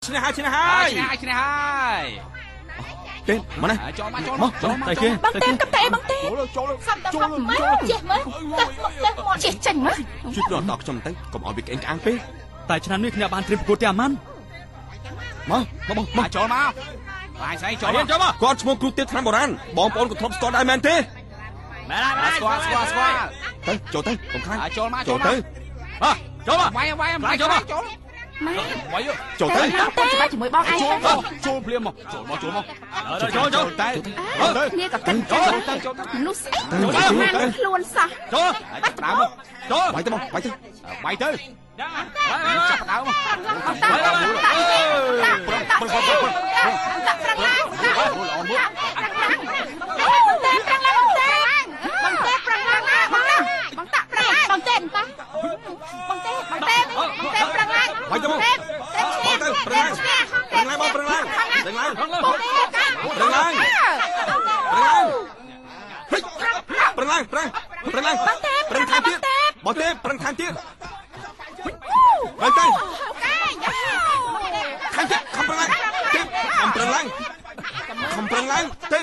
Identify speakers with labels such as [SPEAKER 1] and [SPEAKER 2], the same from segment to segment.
[SPEAKER 1] ឈ្នះហើយឈ្នះហើយទេមកណា
[SPEAKER 2] ចូលមក
[SPEAKER 3] តែគេ
[SPEAKER 4] បងទេកតែបងទេចូលមកចេះមើលចេះចាញ់មើល
[SPEAKER 1] ជួយដល់ដល់ខ្ញុំទៅកុំឲ្យវាក្អេងក្អាងពេក
[SPEAKER 3] តែឆ្នាំនេះខ្ញុំបានត្រៀមប្រកួតទេអាម៉ាន់
[SPEAKER 1] មក
[SPEAKER 2] ចូលមកបាយស្អីចូលមក
[SPEAKER 1] គាត់ឈ្មោះគ្រូទៀតឆ្នាំបុរាណបងប្អូនក៏ធ្លាប់ស្គាល់ដែរមែនទេ
[SPEAKER 2] មែនស្គាល់
[SPEAKER 1] ទៅចូលទៅកុំខ្លាច
[SPEAKER 2] ចូលមក
[SPEAKER 1] ចូលទៅ
[SPEAKER 2] ចូលមកវាយចូលមក
[SPEAKER 1] វាយចូលទៅ
[SPEAKER 4] ច្បាស់ជាមួយបងឯង
[SPEAKER 2] ចូលភ្លាមមកចូលទៅ
[SPEAKER 4] គ្នាក៏កិនចូលមនុស្សស្អីចូលខ្លួនសោះ
[SPEAKER 2] ចូលបាច់ដើមចូល
[SPEAKER 1] វាយទៅ
[SPEAKER 2] ចាប់ដើម
[SPEAKER 1] វាយ
[SPEAKER 2] ទៅ
[SPEAKER 1] បងទេប្រឹងខាងទៀតទៅខាងទៀតខំប្រឹងឡើងទេខំប្រឹងឡើងទេ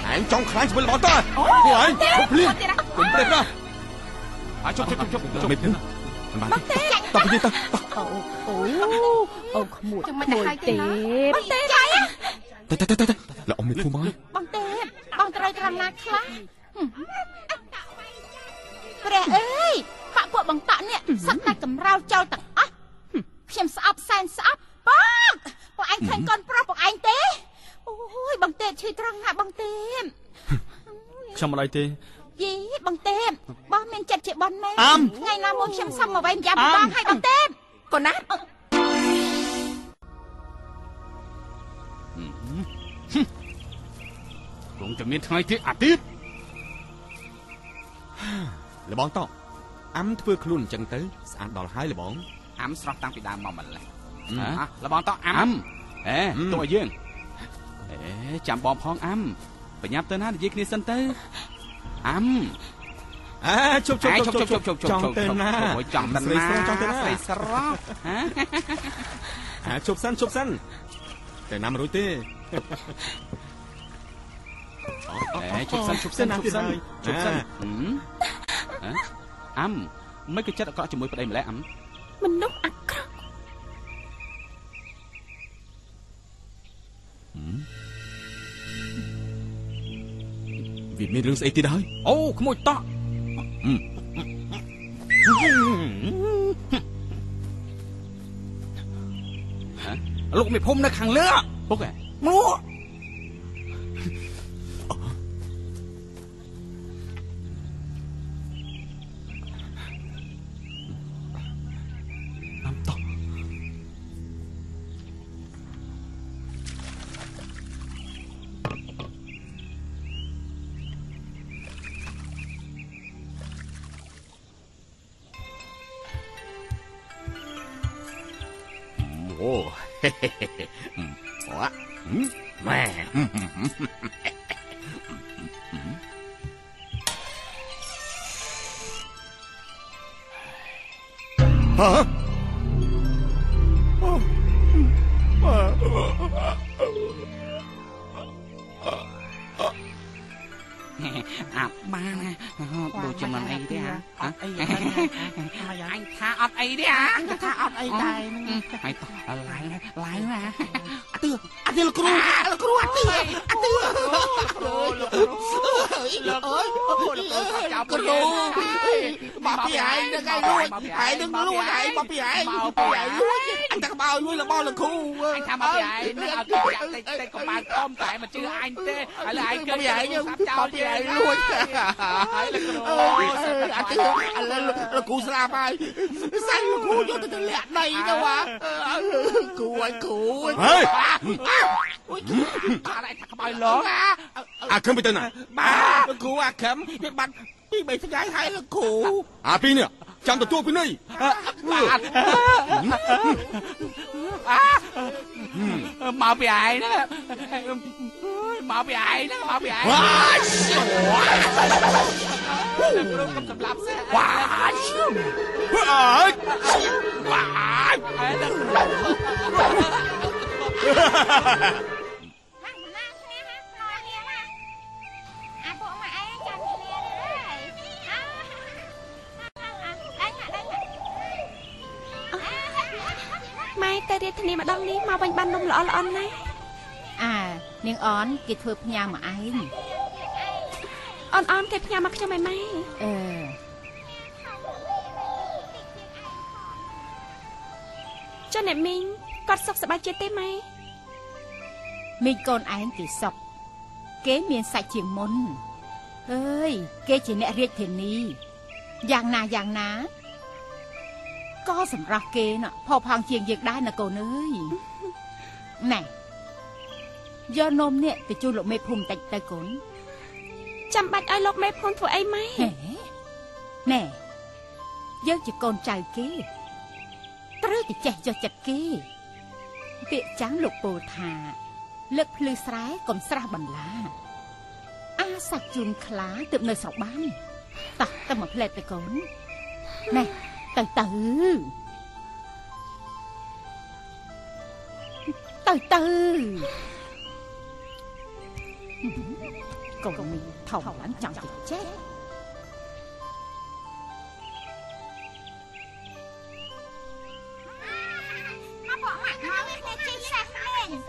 [SPEAKER 1] អញចង់ខ្លាញ់ជាមួយរបស់តើអូយភ្លៀងកុំព្រេះណាជប់មិនព្រេះ
[SPEAKER 4] បងទេ
[SPEAKER 1] តបទៅ
[SPEAKER 4] អូក្មួយទេបងទេចាយ
[SPEAKER 1] ទៅលោកអ៊ំមានធូរមក
[SPEAKER 4] បងទេបងត្រូវត្រង់ណាខ្លះព្រះអើយបាក់ពួកបងតាក់នេះសឹកតែកំរោលចោលទាំងអស់ខ្ញុំស្អប់សែនស្អប់បងឯងឃើញកូនប្រុសបងឯងទេអូយបងទេឈឺត្រង់ណាបងទេ
[SPEAKER 3] ខ្ញុំមិនអីទេ
[SPEAKER 4] យីបងទេបងមានចិត្តជាប៉ុនមែនថ្ងៃណាមកខ្ញុំសុំមកវិញយ៉ាប់បងឲ្យបងទេកូនណា
[SPEAKER 2] គង់តែមានថ្ងៃទៀតអាទិត្យ
[SPEAKER 1] លបងតអាំធ្វើខ្លួនអញ្ចឹងទៅស្អាតដល់ហើយលបង
[SPEAKER 2] អាំស្រស់តាំងពីដើមមកម្លេះលបងតអាំទោះឲ្យយើងចាំបងផងអាំបញ្ញាប់ទៅណានិយាយគ្នាសិនទៅអាំ
[SPEAKER 1] ជប់ចង់ទៅណា
[SPEAKER 2] ចង់ទៅណាស្រីស្រស់
[SPEAKER 1] ជប់សិនតែណាមិនរួចទេ
[SPEAKER 2] ជប់សិនអាំមិនក៏ចិត្តអាក្រក់ជាមួយប្តីម្ល៉េះអាំ
[SPEAKER 4] មនុស្សអាក្រក់
[SPEAKER 1] វាមានរឿងស្អីទៀតហើយ
[SPEAKER 2] អូក្មួយតក់លោកមេភូមិនៅខាងលើពុកមក
[SPEAKER 1] ម៉ែ
[SPEAKER 2] អាប់បានដូចចំនួនអីទេអីអញថាអត់អីទេ
[SPEAKER 4] ថាអត់អីដែរ
[SPEAKER 2] ហើយតោះឡើងណា
[SPEAKER 4] អត់ទឿលោកគ្រូអត់ទឿលោកគ្រូអើយចាប់គ្រូមកពីឯងនឹងឯងលួចឯងនឹងលួចឯងមកពីឯងលួចអញតែក្បោលួចរបស់លោកគ្រូ
[SPEAKER 2] អញថាមកពីឯងនឹងឲ្យទៅចាក់តិចកុំបានខំតែមិនជឿអញទេហើយលើឯង
[SPEAKER 4] គឺពីឯងចោលពីឯងលួច
[SPEAKER 2] ហើយលោកគ្រូ
[SPEAKER 4] អត់ទឿឥឡូវលោកគ្រូស្លាប់ហើយសាច់លោកគ្រូយកទៅលាក់ដីទៅគ្រូឲ្យគ្រូ
[SPEAKER 1] ហេ
[SPEAKER 4] អូយ
[SPEAKER 2] អានេះថាក្បោយឡង
[SPEAKER 1] អាខឹមទៅណា
[SPEAKER 4] បាទលោកគ្រូអាខឹមវាបាត់ពី3ថ្ងៃហើយលោកគ្រូ
[SPEAKER 1] អាពីនេះចាំទទួលពីនេះ
[SPEAKER 2] បាទមកពីឯងណា មកពីឯងហ្នឹងមកពីឯង
[SPEAKER 1] ว้าย
[SPEAKER 2] ព្រមកំសម្លាប់សេះ
[SPEAKER 1] ว้ายว้ายว้าย
[SPEAKER 5] ម៉ែទៅរៀបធានាម្ដងនេះមកវិញបាននំល្អៗណាស់
[SPEAKER 4] នាងអនគេធ្វើផ្ញើមកឯង
[SPEAKER 5] អនគេផ្ញើមកខ្ញុំឲ្យម៉ែចុះអ្នកមីងគាត់សុខសប្បាយចិត្តទេម៉ែ
[SPEAKER 4] មីងកូនឯងគេសុខគេមានសាច់ជាងមុនអើយគេជាអ្នករាជធានីយ៉ាងណាក៏សម្រាប់គេណផោផង់ជាងយើងដែរណាកូនអើយណែយកនំនេះទៅជូនលោកមេភូមិតិចទៅកូន
[SPEAKER 5] ចាំបាច់ឲ្យលោកមេភូមិធ្វើអីម៉ែ
[SPEAKER 4] ណែយើងជាកូនចៅគេត្រូវតែចេះយកចិត្តគេពាក្យចាំងលោកពោលថាលើកភ្លឺស្រែកុំស្រះបន្លាអាសាច់ជូនខ្លាទើបនៅស្រុកបានតោះទៅមកផ្លែតទៅកូនណែទៅកូនមីថោកឡើងចង់ទៅចេះ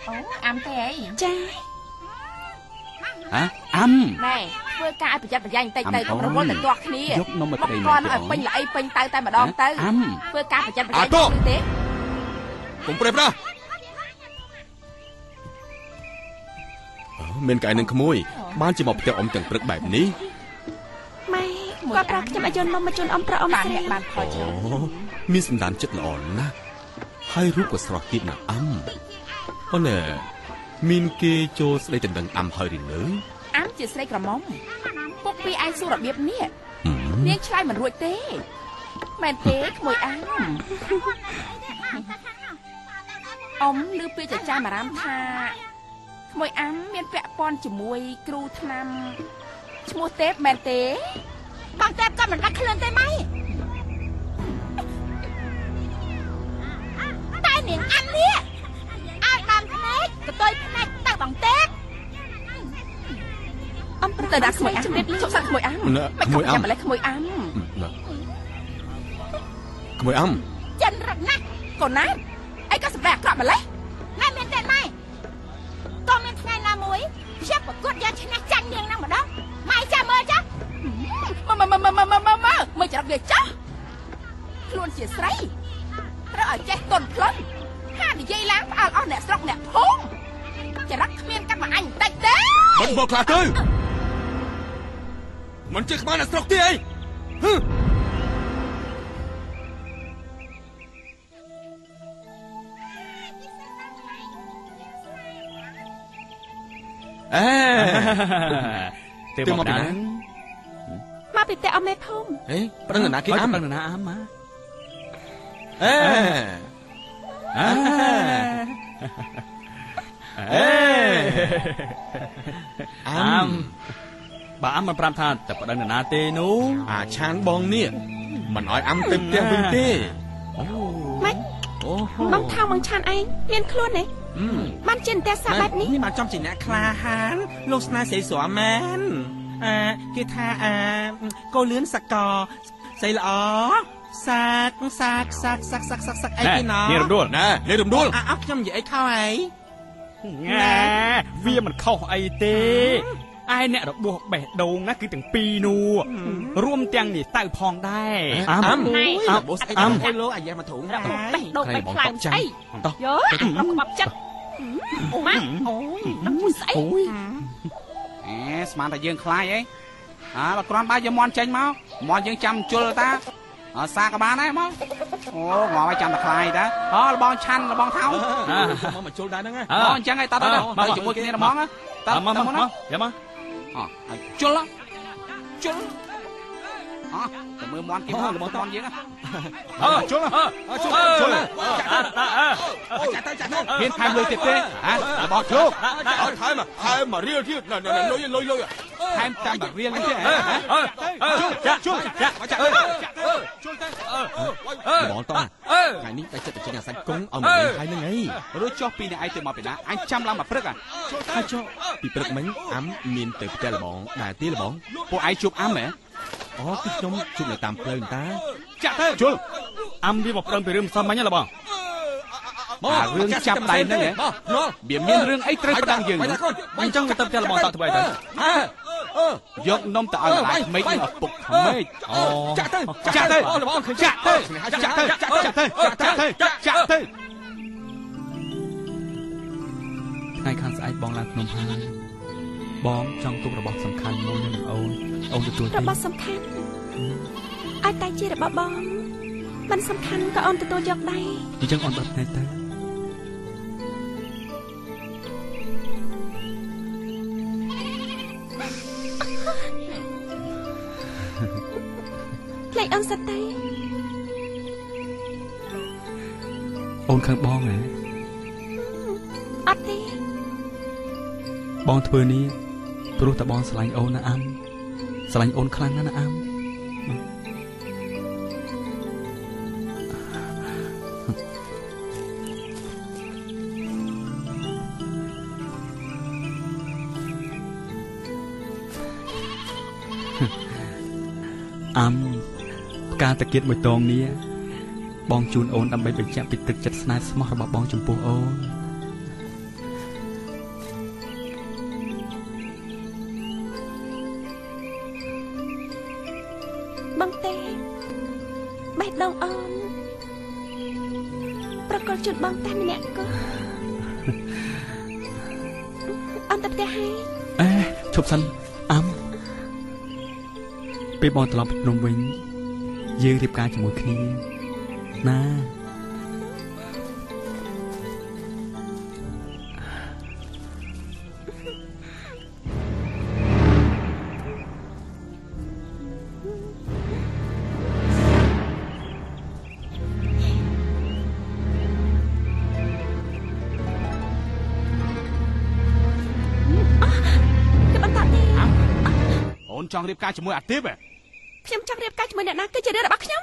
[SPEAKER 4] អូអាំទេអី
[SPEAKER 5] ចា
[SPEAKER 2] ហ៎អាំ
[SPEAKER 6] ណែធ្វើការឲ្យប្រយ័ត្នប្រយែងបន្តិចទៅកុំរវល់តែទាស់គ្នា
[SPEAKER 2] យកនំមកប្តី
[SPEAKER 6] មកគាត់ឲ្យពេញល្អីពេញទៅតែម្ដងទៅ
[SPEAKER 2] អាំ
[SPEAKER 6] ធ្វើការប្រយ័ត្នប្រយែងទេ
[SPEAKER 1] កុំព្រេបណាមានកែនឹងក្មួយបានជាមកផ្ទះអ៊ំទាំងព្រឹកបែបនេះ
[SPEAKER 5] ម៉ែគាត់ប្រាប់ខ្ញុំឲ្យយកនំមកជូនអ៊ំប្រអ៊ំ
[SPEAKER 6] បាន
[SPEAKER 5] ស្រី
[SPEAKER 6] អ្នកបានផលច្រើន
[SPEAKER 1] មានសម្ដានចិត្តល្អណាស់ហើយរូបក៏ស្រស់ទៀតណាស់អ៊ំអូនមានគេចូលស្ដីដណ្ដឹងអ៊ំហើយឬនៅ
[SPEAKER 6] អាំជាស្រីក្រមុំពុកពីឯងសួររបៀបនេះនាងឆ្លើយមិនរួចទេមែនទេក្មួយអាំអ៊ំឮពីចាចាមារាមថាក្មួយអាំមានពាក់ព័ន្ធជាមួយគ្រូថ្នាំឈ្មោះទេពមែនទេ
[SPEAKER 4] បងទេពក៏មិនដាច់ខ្លួនទេម៉ៃតែនាងអាំនេះឲ្យបានភ្នែកកតុយភ្នែកទៅបងទេព
[SPEAKER 6] អ៊ំទៅដាក់ក្មួយអាំជំរាបជប់សាក់ក្មួយអាំមិនខំចាំម្លេះក្មួយអាំ
[SPEAKER 1] ក្មួយអ៊ំ
[SPEAKER 4] ចិនរត់ណាស់
[SPEAKER 6] កូនណាអីក៏សម្រាប់អាក្រក់ម្លេះ
[SPEAKER 4] ណែមានទេម៉ៃក៏មានថ្ងៃណាមួយខ្ញុំប្រកួតយកឈ្នះចាញ់នាងហ្នឹងម្ដងម៉ៃចាំមើលចា
[SPEAKER 6] មើលចរិតវាចាស់ខ្លួនជាស្រីត្រូវឲ្យចេះទន់ភ្លន់ហានិយាយឡើងផ្អើលអស់អ្នកស្រុកអ្នកភូមិចរិតគ្មានកាត់មកអញបន្តិចទេ
[SPEAKER 1] មិនមកខ្លះទៅមិនជិះក្បាលអ្នកស្រុកទេអី
[SPEAKER 3] ទៅមកពីណា
[SPEAKER 5] មកពីផ្ទះអ៊ំមេភូមិ
[SPEAKER 1] អេប្រឹងណាគេអាំ
[SPEAKER 3] ប្រឹងណាអាំម៉ា
[SPEAKER 1] អេអាំ
[SPEAKER 3] បើអាំមិនប្រាប់ថាតែប្តឹងនរណាទេនោះ
[SPEAKER 1] អាឆានបងនេះមិនអោយអាំទៅផ្ទះវិញទេ
[SPEAKER 5] ម៉េចបងថោបងឆានឯងមានខ្លួនទេបានជាតែសាបែបនេះ
[SPEAKER 7] នេះបានចំជាអ្នកក្លាហានលោកស្នេហ៍ស្រីស្រស់មែនគេថាកូលឿនសកលស្រីល្អសាកអីគេណោះ
[SPEAKER 3] នេះរំដួល
[SPEAKER 1] ណែនេះរំដួល
[SPEAKER 7] អត់ខ្ញុំនិយាយអីខុសអី
[SPEAKER 3] វាមិនខុសអីទេឯអ្នករបួសបេះដូងណាគឺទាំងពីរនោះរួមទាំងនេះតៅផងដែរ
[SPEAKER 1] អាំ
[SPEAKER 7] បូស្អីទៅលោកអាយ៉ាមកធំ
[SPEAKER 4] បេះដូងបេះខ្លាំងស្អីយករកក្បប់ចិត្តម៉ាអូយដឹងស្អី
[SPEAKER 2] ស្មានតែយើងខ្លាចអីបើគ្រាន់បើយកមន់ចេញមកមន់យើងចាំជុលតាសាក៏បានដែរមកអូងល់ឲ្យចាំតែខ្លាចតាលបងឆាន់លបងថោ
[SPEAKER 1] មកជុលដែរហ្នឹង
[SPEAKER 2] អញ្ចឹងឯងតើជាមួយគ្នាហ្មងតើ
[SPEAKER 3] មកយ៉ាមក
[SPEAKER 2] ជុល តែមើលមន់គេមកមន់យើង
[SPEAKER 3] ជុល
[SPEAKER 2] មានថែមលុយទៀតទេរបស់ជោគ
[SPEAKER 1] ថែមរៀលទៀតលុយ
[SPEAKER 2] ថែមតាមរៀលទេ
[SPEAKER 3] ជុល
[SPEAKER 1] បងតោះថ្ងៃនេះតែចិត្តទៅចេញអាសាច់កងឲ្យមកលេងហើយនឹងអី
[SPEAKER 2] រួចចុះពីអ្នកឯងទៅមកពីណាអញចាំឡើងមកព្រឹក
[SPEAKER 1] ហើយចុះពីព្រឹកមិញអាំមានទៅផ្ទះលបងដែរទេលបង
[SPEAKER 2] ពួកឯងជួបអាំហ៎
[SPEAKER 1] អូគឺខ្ញុំជួបនៅតាមផ្លូវតា
[SPEAKER 2] ចាក់ទៅ
[SPEAKER 3] ជុលអាំវាមកប្រឹងពីរឿងមិនសមមិញហ៎លបង
[SPEAKER 2] រឿងចាប់ដៃហ្នឹងវាមានរឿងអីត្រូវប្តឹងយើង
[SPEAKER 3] អញ្ចឹងទៅផ្ទះលបងតើធ្វើអីទៅ
[SPEAKER 2] យកនំទៅឲ្យម្ដាយក្មេកនឹងឪពុកក្មេក
[SPEAKER 3] ចាក់ទៅ
[SPEAKER 2] លបងឃើញចាក់ទៅ
[SPEAKER 3] ថ្ងៃខាងស្អែកបងឡើងភ្នំហើយបងចង់ទុករបស់សំខាន់មួយនឹងអូនទទួល
[SPEAKER 5] របស់សំខាន់អាចតែជារបស់បងមិនសំខាន់ក៏អូនទទួលយកដែរ
[SPEAKER 3] អញ្ចឹងអូនបិទភ្នែកទៅ
[SPEAKER 5] ភ្លេចអូនសិតទៅ
[SPEAKER 3] អូនខឹងបងហ៎
[SPEAKER 5] អត់ទេ
[SPEAKER 3] បងធ្វើនេះព្រោះតែបងស្រឡាញ់អូនណាអាំស្រឡាញ់អូនខ្លាំងណាស់ណាអាំអាំផ្កាតាគៀតមួយតងនេះបងជូនអូនដើម្បីបញ្ជាក់ពីទឹកចិត្តស្នេហ៍ស្មោះរបស់បងចំពោះអូន
[SPEAKER 5] បងទេបេះដូងអូនប្រកបជូនបងតែម្នាក់ក៏អូនទៅផ្ទះហើយ
[SPEAKER 3] ឈប់សិនអាំពេលបងត្រឡប់ភ្នំវិញយើងរៀបការជាមួយគ្នាណា
[SPEAKER 2] ចង់រៀបការជាមួយអាទិប
[SPEAKER 5] ខ្ញុំចង់រៀបការជាមួយអ្នកណាគឺជារឿងរបស់ខ្ញុំ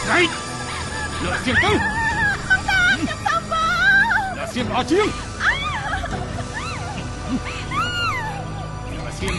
[SPEAKER 2] ហើយលើសៀងទៅ
[SPEAKER 4] ខ្ញុំសុំបង
[SPEAKER 2] លើសៀងអត់ជាងលើសៀង